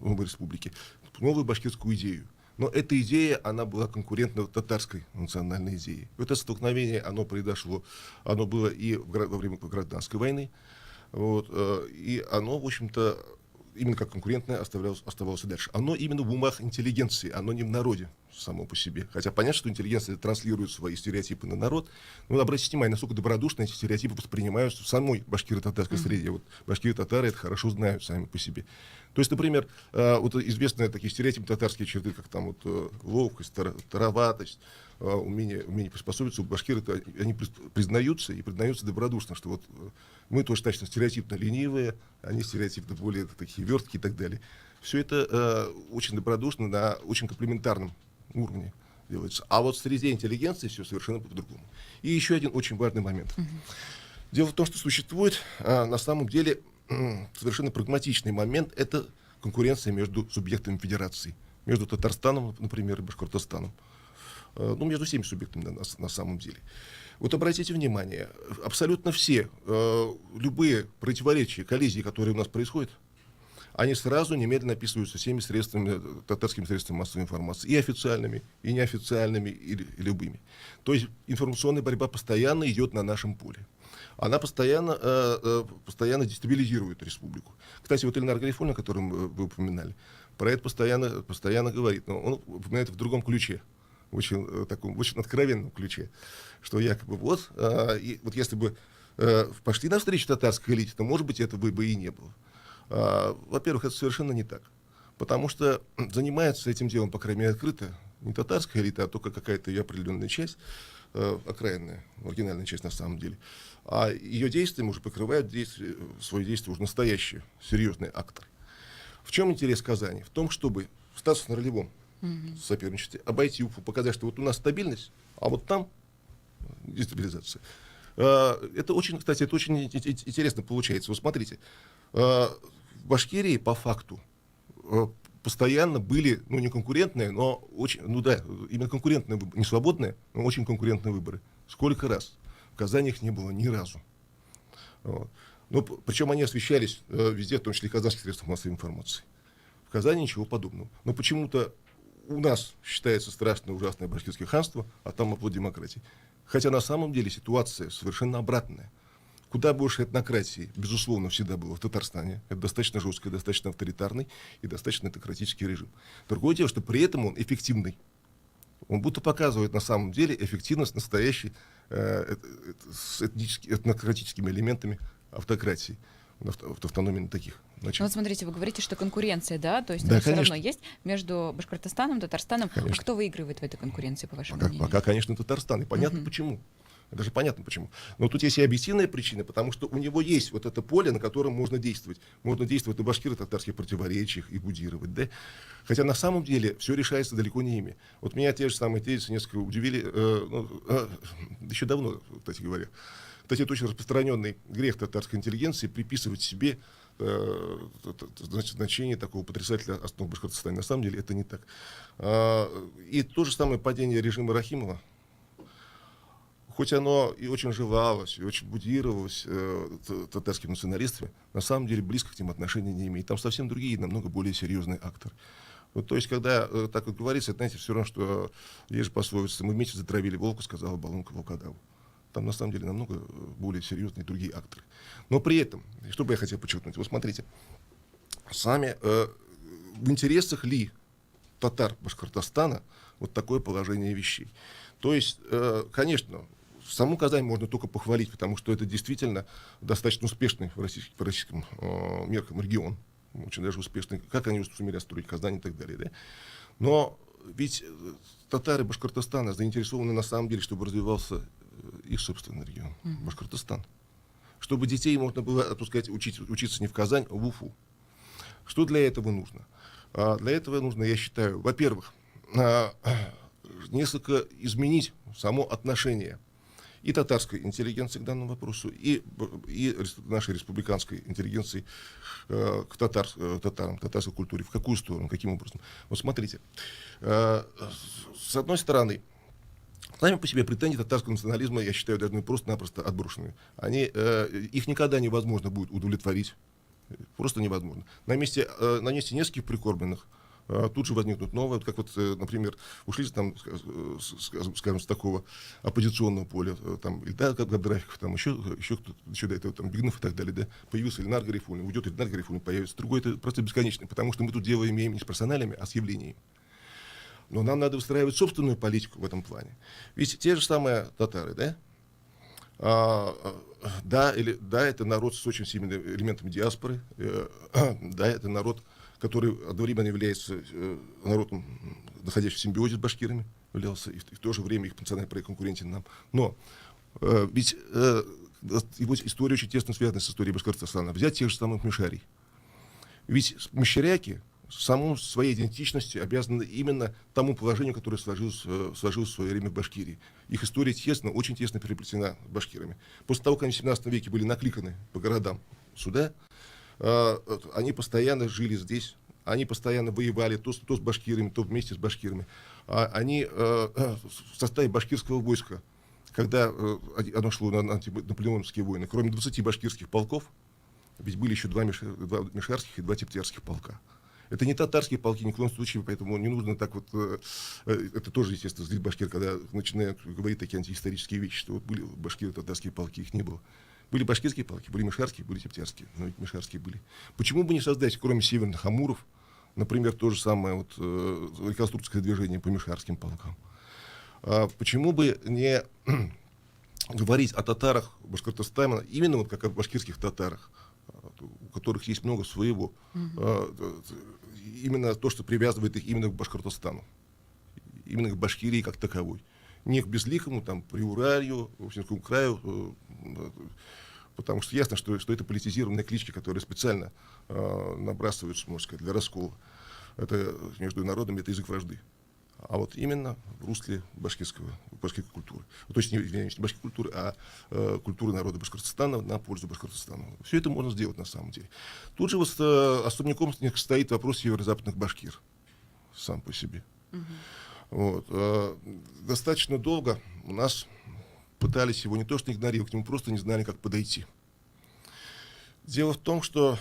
новой республики, новую башкирскую идею. Но эта идея, она была конкурентна татарской национальной идее. Это столкновение, оно произошло, оно было и во время гражданской войны, вот, и оно, в общем-то, именно как конкурентное оставалось и дальше. Оно именно в умах интеллигенции, оно не в народе само по себе. Хотя понятно, что интеллигенция транслирует свои стереотипы на народ. Но обратите внимание, насколько добродушно эти стереотипы воспринимаются в самой башкиро-татарской среде. Вот башкиры-татары это хорошо знают сами по себе. То есть, например, вот известные такие стереотипы татарские черты, как там вот ловкость, тароватость, умение приспособиться, у башкир они признаются и признаются добродушно, что вот мы тоже достаточно стереотипно ленивые, они стереотипно более такие верткие и так далее. Все это очень добродушно, на очень комплементарном уровне делается. А вот в среде интеллигенции все совершенно по-другому. И еще один очень важный момент. Дело в том, что существует на самом деле совершенно прагматичный момент, это конкуренция между субъектами федерации, между Татарстаном, например, и Башкортостаном. Ну, между всеми субъектами на самом деле. Вот обратите внимание, абсолютно все, любые противоречия, коллизии, которые у нас происходят, они сразу немедленно описываются всеми средствами, татарскими средствами массовой информации, и официальными, и неофициальными, и любыми. То есть информационная борьба постоянно идет на нашем поле. Она постоянно дестабилизирует республику. Кстати, вот Эльнар Гарифуллин, о котором вы упоминали, про это постоянно говорит, но он упоминает в другом ключе. Таком очень откровенном ключе, что якобы вот если бы пошли навстречу татарской элите, то, может быть, этого бы и не было. Во-первых, это совершенно не так, потому что занимается этим делом, по крайней мере, открыто не татарская элита, а только какая-то ее определенная часть, окраинная, маргинальная часть на самом деле, а ее действием уже покрывают свои действия уже настоящие, серьезные акторы. В чем интерес Казани? В том, чтобы статус на ролевом соперничестве, обойти Уфу, показать, что вот у нас стабильность, а вот там дестабилизация. Это очень, кстати, это очень интересно получается. Вот смотрите, в Башкирии по факту постоянно были, ну, не конкурентные, но очень, ну да, именно конкурентные выборы, не свободные, но очень конкурентные выборы. Сколько раз? В Казани их не было ни разу. Вот. Но, причем они освещались везде, в том числе и казанских средствах массовой информации. В Казани ничего подобного. Но почему-то у нас считается страшное, ужасное башкирское ханство, а там оплот демократии. Хотя на самом деле ситуация совершенно обратная. Куда больше этнократии, безусловно, всегда было в Татарстане. Это достаточно жесткий, достаточно авторитарный и достаточно этнократический режим. Другое дело, что при этом он эффективный. Он будто показывает на самом деле эффективность настоящей с этнократическими элементами автократии. В автономии таких. Ну, вот смотрите, вы говорите, что конкуренция, да, то есть да, все равно есть между Башкортостаном, Татарстаном. Конечно. А кто выигрывает в этой конкуренции, по вашему мнению? Пока, конечно, Татарстан. И понятно почему. Это же понятно почему. Но тут есть и объективная причина, потому что у него есть вот это поле, на котором можно действовать. Можно действовать и в башкиро-татарских противоречиях, и будировать, да? Хотя на самом деле все решается далеко не ими. Вот меня те же самые тезисы несколько удивили, еще давно, кстати говоря. Кстати, это очень распространенный грех татарской интеллигенции приписывать себе значение такого потрясателя основ Башкортостана. На самом деле это не так. И то же самое падение режима Рахимова, хоть оно и очень желалось, и очень будировалось татарскими националистами, на самом деле близко к ним отношения не имеет. Там совсем другие, намного более серьезные акторы. Вот, то есть, когда так вот говорится, это, знаете, все равно, что есть же пословица: мы вместе затравили волка, сказала баллонка волкодаву. Там на самом деле намного более серьезные другие акторы. Но при этом, что бы я хотел подчеркнуть, вот смотрите, сами в интересах ли татар Башкортостана вот такое положение вещей? То есть, конечно, саму Казань можно только похвалить, потому что это действительно достаточно успешный по российским меркам регион, очень даже успешный, как они сумели строить Казань и так далее. Да? Но ведь татары Башкортостана заинтересованы на самом деле, чтобы развивался их собственный регион, Башкортостан. Чтобы детей можно было отпускать учиться не в Казань, а в Уфу. Что для этого нужно? Для этого нужно, я считаю, во-первых, несколько изменить само отношение и татарской интеллигенции к данному вопросу, и нашей республиканской интеллигенции к татарам, татарской культуре. В какую сторону, каким образом? Вот смотрите, с одной стороны, сами по себе претензии татарского национализма, я считаю, должны просто-напросто отброшены. Их никогда невозможно будет удовлетворить. Просто невозможно. На месте нескольких прикормленных тут же возникнут новые, как вот, например, ушли там, скажем, с такого оппозиционного поля, там, Ильдар Габдрафиков, там, еще до этого, там, Бигнов и так далее, да, появился Ильнар Гарифуллин, уйдет Ильнар Гарифуллин, появится другой, это просто бесконечно, потому что мы тут дело имеем не с персоналями, а с явлениями. Но нам надо выстраивать собственную политику в этом плане. Ведь те же самые татары, да, да, это народ с очень сильными элементами диаспоры, да, это народ, который одновременно является народом, находящимся в симбиозе с башкирами, являлся, и в то же время их национальный проект конкурентен нам. Но ведь его история очень тесно связана с историей Башкортостана. Взять тех же самых мишарий. Ведь мещеряки самой своей идентичностью обязаны именно тому положению, которое сложилось в свое время в Башкирии. Их история очень тесно переплетена с башкирами. После того, как они в 17 веке были накликаны по городам сюда, они постоянно жили здесь, они постоянно воевали то с башкирами, то вместе с башкирами. Они в составе башкирского войска, когда оно шло на антинаполеоновские войны, кроме 20 башкирских полков, ведь были еще два мишарских и 2 тептерских полка. Это не татарские полки, ни в коем случае, поэтому не нужно так вот... Это тоже, естественно, злит башкир, когда начинают говорить такие антиисторические вещи, что вот были башкиры, татарские полки, их не было. Были башкирские полки, были мишарские, были тептерские, но ведь мишарские были. Почему бы не создать, кроме северных амуров, например, то же самое вот, реконструкторское движение по мишарским полкам? Почему бы не говорить о татарах Башкортостана именно вот как о башкирских татарах, у которых есть много своего, именно то, что привязывает их именно к Башкортостану, именно к Башкирии как таковой. Не к безликому, там, Приуралью, Уфимскому краю, потому что ясно, что это политизированные клички, которые специально набрасываются, можно сказать, для раскола. Это между народами, это язык вражды. А вот именно в русле башкирской культуры. То есть не башкирской культуры, а культуры народа Башкортостана на пользу Башкортостану. Все это можно сделать на самом деле. Тут же вот особняком стоит вопрос северо-западных башкир сам по себе. Вот. Достаточно долго у нас пытались его не то что игнорировать, к нему просто не знали, как подойти. Дело в том, что,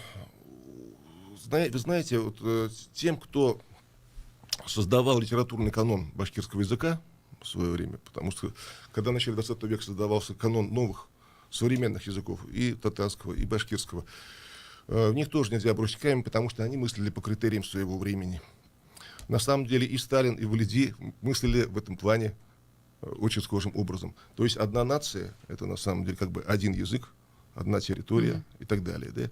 вы знаете, вот, тем, кто создавал литературный канон башкирского языка в свое время, потому что когда в начале 20 века создавался канон новых современных языков, и татарского, и башкирского, в них тоже нельзя бросить камень, потому что они мыслили по критериям своего времени. На самом деле и Сталин, и Валиди мыслили в этом плане очень схожим образом. То есть одна нация — это на самом деле как бы один язык, одна территория и так далее. Да?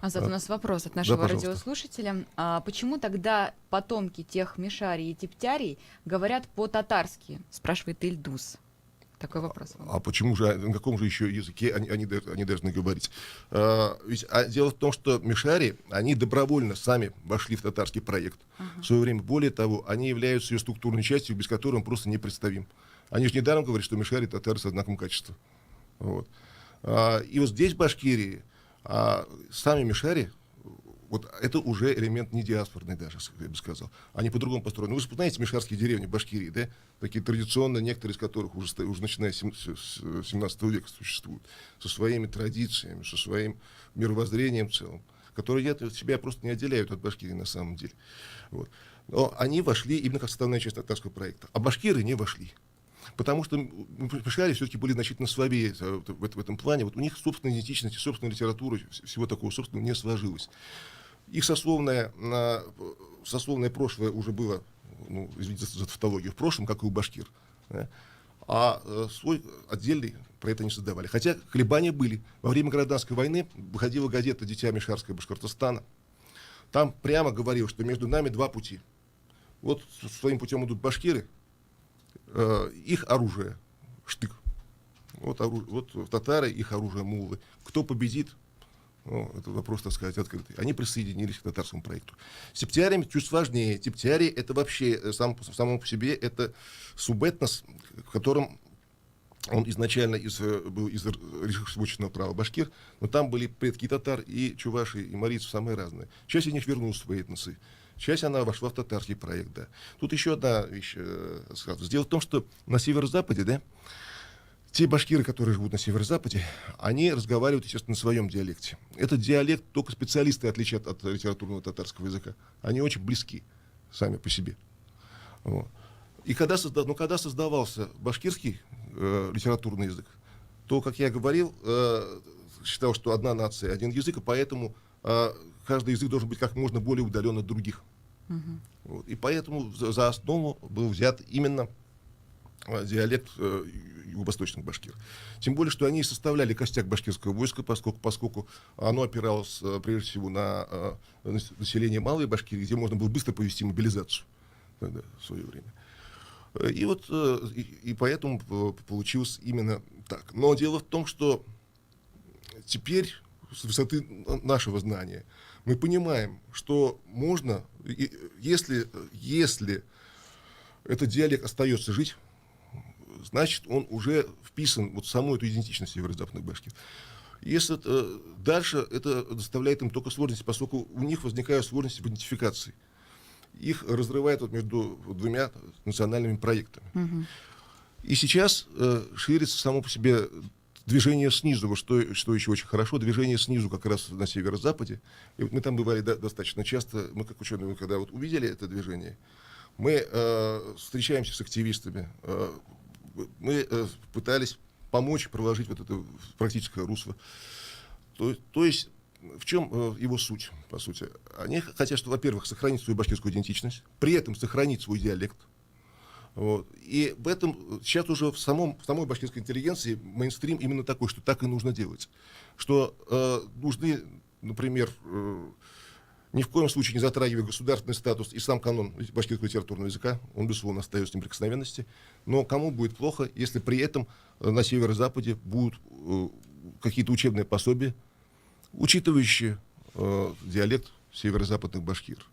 Азат, у нас вопрос от нашего радиослушателя. Почему тогда потомки тех мишарий и тептярий говорят по-татарски? Спрашивает Ильдус. Такой вопрос. А почему же, на каком же еще языке они должны говорить? Ведь дело в том, что мишари, они добровольно сами вошли в татарский проект в свое время. Более того, они являются ее структурной частью, без которой он просто непредставим. Они же недаром говорят, что мишари и татары с одинаковым качеством. Вот. И вот здесь, в Башкирии, сами мишари, вот это уже элемент не диаспорный даже, я бы сказал. Они по-другому построены. Вы же знаете мишарские деревни в Башкирии, да? Такие традиционные, некоторые из которых уже начиная с 17 века существуют. Со своими традициями, со своим мировоззрением целым, которые себя просто не отделяют от Башкирии на самом деле. Вот. Но они вошли именно как составная часть татарского проекта. А башкиры не вошли. Потому что мишари все-таки были значительно слабее в этом плане. Вот у них собственной идентичности, собственной литературы, всего такого собственного не сложилось. Их сословное прошлое уже было, извините за тавтологию, в прошлом, как и у башкир. Да? А свой отдельный про это не создавали. Хотя колебания были. Во время гражданской войны выходила газета «Дитя мишарское Башкортостана». Там прямо говорилось, что между нами два пути. вот своим путем идут башкиры, их оружие штык. Вот татары, их оружие муллы. Кто победит? Это вопрос, так сказать, открытый. Они присоединились к татарскому проекту. С септиариями чуть сложнее. Септиарии — это вообще само по себе это субэтнос, в котором он изначально был из решеточного права башкир, но там были предки татар и чуваши, и марийцев самые разные. Часть из них вернулась в свои этносы. Часть она вошла в татарский проект, да. Тут еще одна вещь. Дело в том, что на северо-западе, да, те башкиры, которые живут на северо-западе, они разговаривают, естественно, на своем диалекте. Этот диалект только специалисты отличают от литературного татарского языка. Они очень близки сами по себе. Вот. И когда создавался башкирский литературный язык, то, как я говорил, считал, что одна нация, один язык, и поэтому каждый язык должен быть как можно более удален от других. Вот. И поэтому за основу был взят именно диалект юго-восточных башкир. Тем более, что они составляли костяк башкирского войска, поскольку оно опиралось прежде всего на население Малой Башкирии, где можно было быстро провести мобилизацию тогда, в свое время. И поэтому получилось именно так. Но дело в том, что теперь с высоты нашего знания мы понимаем, что можно, если этот диалект остается жить, значит, он уже вписан вот в саму эту идентичность северо-западных башкир. Если дальше это доставляет им только сложности, поскольку у них возникают сложности в идентификации. Их разрывает вот между двумя национальными проектами. И сейчас ширится само по себе движение снизу, что еще очень хорошо, движение снизу как раз на северо-западе. И вот мы там бывали достаточно часто, мы как ученые, когда вот увидели это движение, мы встречаемся с активистами, мы пытались помочь проложить вот это практическое русло. То есть в чем его суть, по сути? Они хотят, что, во-первых, сохранить свою башкирскую идентичность, при этом сохранить свой диалект. Вот. И в этом сейчас уже в самой башкирской интеллигенции мейнстрим именно такой, что так и нужно делать. Что нужны, например, ни в коем случае не затрагивая государственный статус и сам канон башкирского литературного языка, он, безусловно, остается в неприкосновенности. Но кому будет плохо, если при этом на северо-западе будут какие-то учебные пособия, учитывающие диалект северо-западных башкир.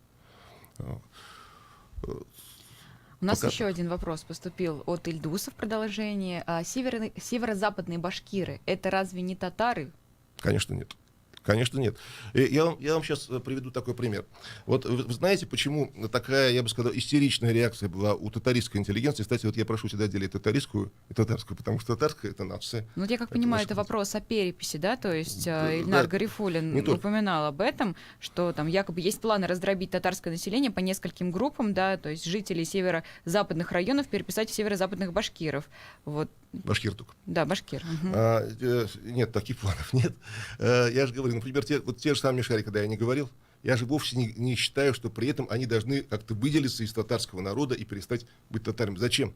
У нас еще один вопрос поступил от Ильдуса в продолжение. Северо-западные башкиры — это разве не татары? Конечно, нет. Конечно, нет. Я вам сейчас приведу такой пример. Вот вы знаете, почему такая, я бы сказал, истеричная реакция была у татаристской интеллигенции? Кстати, вот я прошу всегда делить татаристскую и татарскую, потому что татарская — это нация. Ну, я как понимаю, это вопрос о переписи, да? То есть Ильнар Гарифуллин упоминал об этом, что там якобы есть планы раздробить татарское население по нескольким группам, да, то есть жителей северо-западных районов переписать в северо-западных башкиров. Вот. Башкир только. Да, башкир. Нет, таких планов нет. Я же говорю, например, те же самые мишари, когда я не говорил, я же вовсе не считаю, что при этом они должны как-то выделиться из татарского народа и перестать быть татарами. Зачем?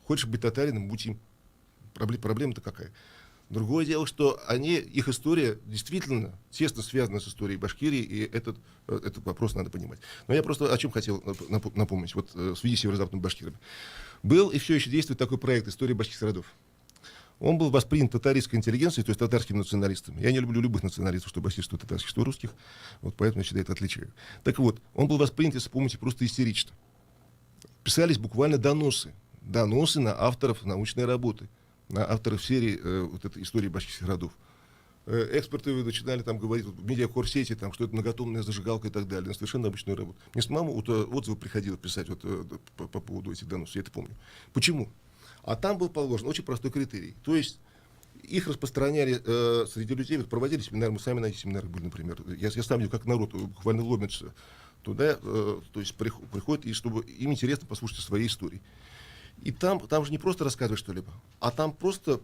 Хочешь быть татарином, будь им. Проблема-то какая? Другое дело, что их история действительно тесно связана с историей Башкирии, и этот вопрос надо понимать. Но я просто о чем хотел напомнить, вот в связи с северо-западными башкирами. Был и все еще действует такой проект «История башкирских родов». Он был воспринят татаристской интеллигенцией, то есть татарскими националистами. Я не люблю любых националистов, что башкирских, что татарских, что русских, вот поэтому я всегда это отличаю. Так вот, он был воспринят, если помните, просто истерично. Писались буквально доносы на авторов научной работы, на авторов серии вот этой истории башкирских родов. Эксперты начинали там говорить, в медиакор-сети, там, что это многотомная зажигалка и так далее, на совершенно обычную работу. Мне с мамой отзывы приходило писать по поводу этих доносов, я это помню. Почему? А там был положен очень простой критерий. То есть их распространяли среди людей, вот проводили семинары, мы сами на этих семинарах были, например. Я сам видел, как народ буквально ломится туда, то есть приходит, и чтобы им интересно послушать о своей истории. И там же не просто рассказываешь что-либо, а там просто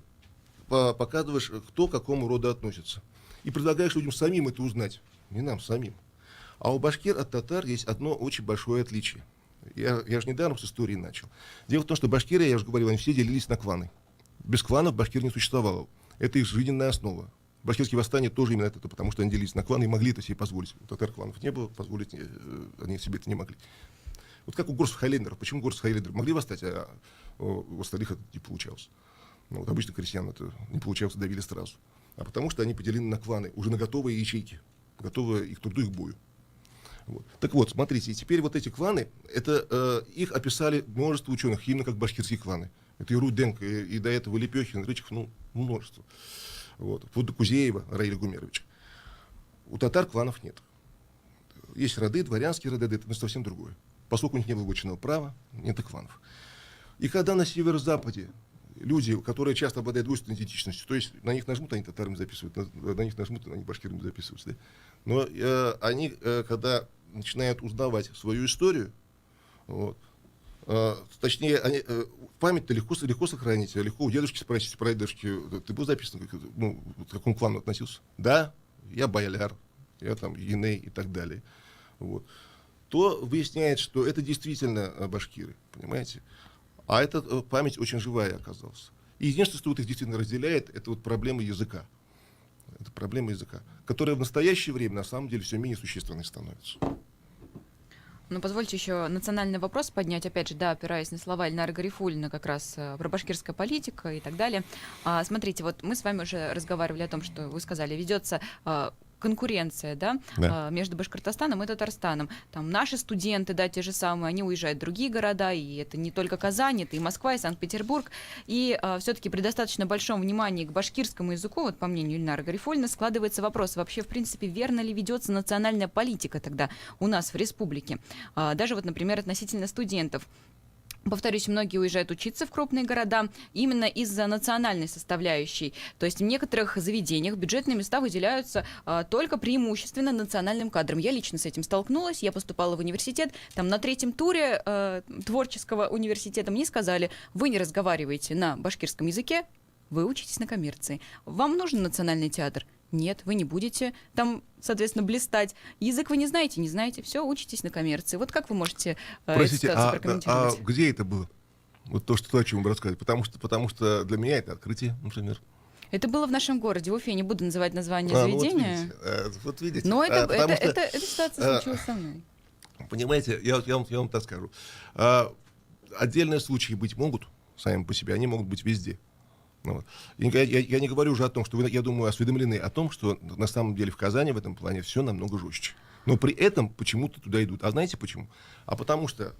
показываешь, кто к какому роду относится. И предлагаешь людям самим это узнать. Не нам, самим. А у башкир от татар есть одно очень большое отличие. Я же недаром с истории начал. Дело в том, что башкиры, я уже говорил, они все делились на кланы. Без кланов башкир не существовало. Это их жизненная основа. Башкирские восстания тоже именно это, потому что они делились на кланы и могли это себе позволить. У татар кланов не было, позволить они себе это не могли. Вот как у горцев-хайлендеров. Почему горцев-хайлендеры могли восстать, а у остальных это не получалось? Ну, вот обычно крестьян это не получалось, давили сразу. А потому что они поделены на кланы, уже на готовые ячейки, готовые и к труду, и к бою. Вот. Так вот, смотрите, и теперь вот эти кланы, это их описали множество ученых, именно как башкирские кланы. Это и Руденко, и до этого Лепехин, Рычих, ну, множество. Вот. Вплоть до Кузеева, Раиля Гумеровича. У татар кланов нет. Есть роды, дворянские роды, это совсем другое. Поскольку у них не было вотчинного права, нет и кланов. И когда на северо-западе люди, которые часто обладают двойственной идентичностью, то есть на них нажмут, они татарами записывают, на них нажмут, они башкирами записываются. Да? Но они, когда начинают узнавать свою историю, вот, точнее, память-то легко сохранить, легко у дедушки спросить, прадедушки, ты был записан, ну, к какому клану относился? Да, я бояр, я там Еней и так далее. Вот. То выясняет, что это действительно башкиры, понимаете? А эта память очень живая оказалась. И единственное, что вот их действительно разделяет, это вот проблема языка. Это проблема языка, которая в настоящее время на самом деле все менее существенной становится. Ну, позвольте еще национальный вопрос поднять, опять же, да, опираясь на слова Ильнары Гарифуллина, как раз про башкирская политика и так далее. Смотрите, вот мы с вами уже разговаривали о том, что вы сказали, ведется конкуренция, да, между Башкортостаном и Татарстаном. Там наши студенты, да, те же самые, они уезжают в другие города, и это не только Казань, это и Москва, и Санкт-Петербург. И все-таки при достаточно большом внимании к башкирскому языку, вот по мнению Ильнары Гарифуллина, складывается вопрос, вообще, в принципе, верно ли ведется национальная политика тогда у нас в республике. Даже вот, например, относительно студентов. Повторюсь, многие уезжают учиться в крупные города именно из-за национальной составляющей. То есть в некоторых заведениях бюджетные места выделяются только преимущественно национальным кадрам. Я лично с этим столкнулась, я поступала в университет. Там на 3-м туре творческого университета мне сказали, вы не разговариваете на башкирском языке, вы учитесь на коммерции. Вам нужен национальный театр? Нет, вы не будете там, соответственно, блистать. Язык вы не знаете, все, учитесь на коммерции. Вот как вы можете эту ситуацию прокомментировать? А где это было? Вот то, о чем вы рассказывали. Потому что для меня это открытие, например. Это было в нашем городе, в Уфе. Не буду называть название заведения. Вот видите. Но эта ситуация случилась со мной. Понимаете, я вам так скажу. Отдельные случаи быть могут, сами по себе, они могут быть везде. Вот. Я не говорю уже о том, что вы, я думаю, осведомлены о том, что на самом деле в Казани в этом плане все намного жестче. Но при этом почему-то туда идут. А знаете почему? А потому что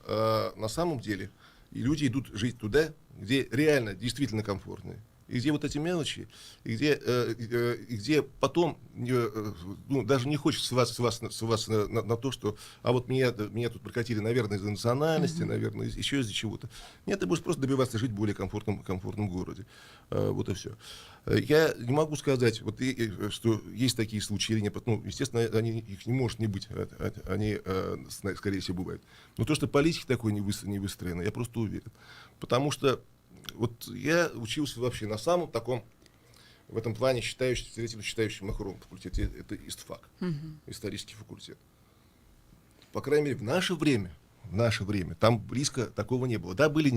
на самом деле люди идут жить туда, где реально действительно комфортно. И где вот эти мелочи, и где потом даже не хочется с вас на то, что а вот меня тут прокатили, наверное, из-за национальности, наверное, еще из-за чего-то. Нет, ты будешь просто добиваться жить в более комфортном городе. Вот и все. Я не могу сказать, вот, что есть такие случаи или нет. Ну, естественно, их не может не быть. Они, скорее всего, бывают. Но то, что политики такой не выстроены, я просто уверен. Потому что вот я учился вообще на самом таком, в этом плане, считающем махровом факультете, это ИСТФАК, исторический факультет. По крайней мере, в наше время, там близко такого не было. Да, были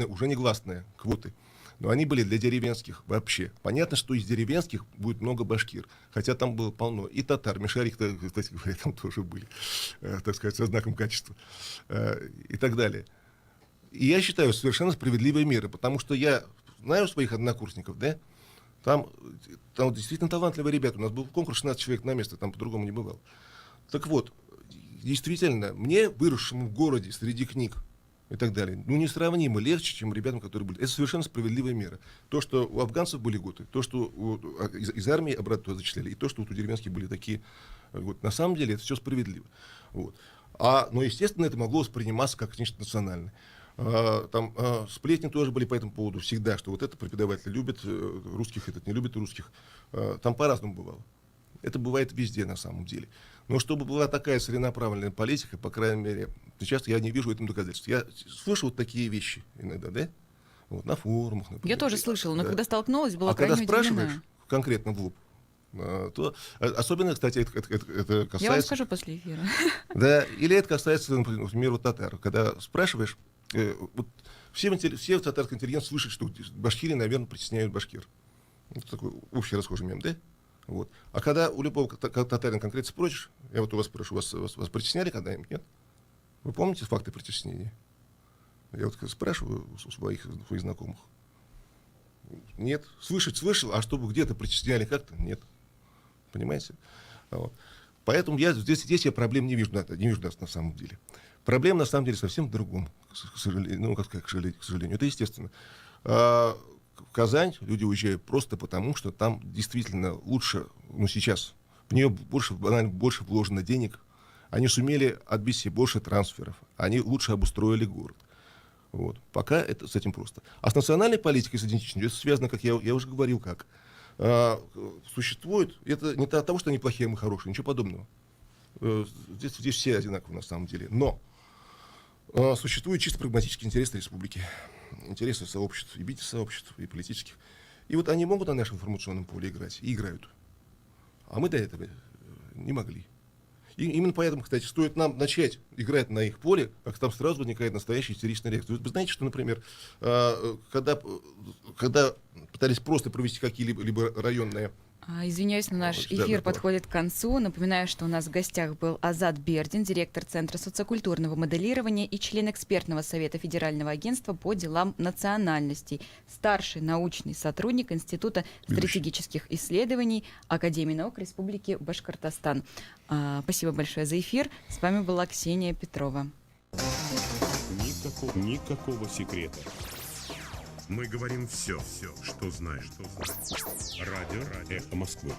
уже негласные квоты, но они были для деревенских вообще. Понятно, что из деревенских будет много башкир, хотя там было полно. И татар, мишарик, кстати говоря, там тоже были, так сказать, со знаком качества и так далее. И я считаю, совершенно справедливые меры, потому что я знаю своих однокурсников, да, там действительно талантливые ребята. У нас был конкурс 16 человек на место, там по-другому не бывало. Так вот, действительно, мне, выросшему в городе, среди книг и так далее, несравнимо легче, чем ребятам, которые были. Это совершенно справедливая мера. То, что у афганцев были готы, то, что из армии обратно туда зачисляли, и то, что вот у деревенских были такие. Вот. На самом деле это все справедливо. Вот. Но, естественно, это могло восприниматься как нечто национальное. Там сплетни тоже были по этому поводу всегда, что вот это преподаватель любит русских, этот не любит русских. Там по-разному бывало. Это бывает везде на самом деле. Но чтобы была такая целенаправленная политика, по крайней мере, сейчас я не вижу этому доказательств. Я слышу вот такие вещи иногда, да? Вот, на форумах, например. Я тоже слышала, но когда столкнулась, была крайне удивлена. Когда спрашиваешь конкретно в лоб, то, особенно, кстати, это касается... Я вам скажу после эфира. Да, или это касается, например, вот татар. Когда спрашиваешь, вот все татарский интеллигент слышат, что башкиры, наверное, притесняют башкир. Это такой общий расхожий мем, да? Вот. А когда у любого татарина конкретно спросишь, я вот у вас спрошу, вас притесняли когда-нибудь, нет? Вы помните факты притеснения? Я вот спрашиваю у своих знакомых. Нет. Слышал, а чтобы где-то притесняли как-то? Нет. Понимаете? Вот. Поэтому здесь я проблем не вижу на самом деле. Проблема на самом деле совсем в другом, к сожалению. К сожалению. Это естественно. В Казань люди уезжают просто потому, что там действительно лучше, сейчас в нее больше вложено денег, они сумели отбить себе больше трансферов, они лучше обустроили город. Вот. Пока это с этим просто. А с национальной политикой, с идентичностью, это связано, как я уже говорил, как. Существует, это не от того, что они плохие, а мы хорошие, ничего подобного. Здесь все одинаковы на самом деле. Но существуют чисто прагматические интересы республики, интересы сообществ, и бизнес-сообществ, и политических. И вот они могут на нашем информационном поле играть, и играют. А мы до этого не могли. И именно поэтому, кстати, стоит нам начать играть на их поле, как там сразу возникает настоящая истеричная реакция. Вы знаете, что, например, когда пытались просто провести какие-либо районные... Извиняюсь, но наш эфир подходит к концу. Напоминаю, что у нас в гостях был Азат Бердин, директор Центра социокультурного моделирования и член экспертного совета Федерального агентства по делам национальностей, старший научный сотрудник Института стратегических исследований Академии наук Республики Башкортостан. Спасибо большое за эфир. С вами была Ксения Петрова. Никакого секрета. Мы говорим все, что знаешь. Радио «Эхо Москвы».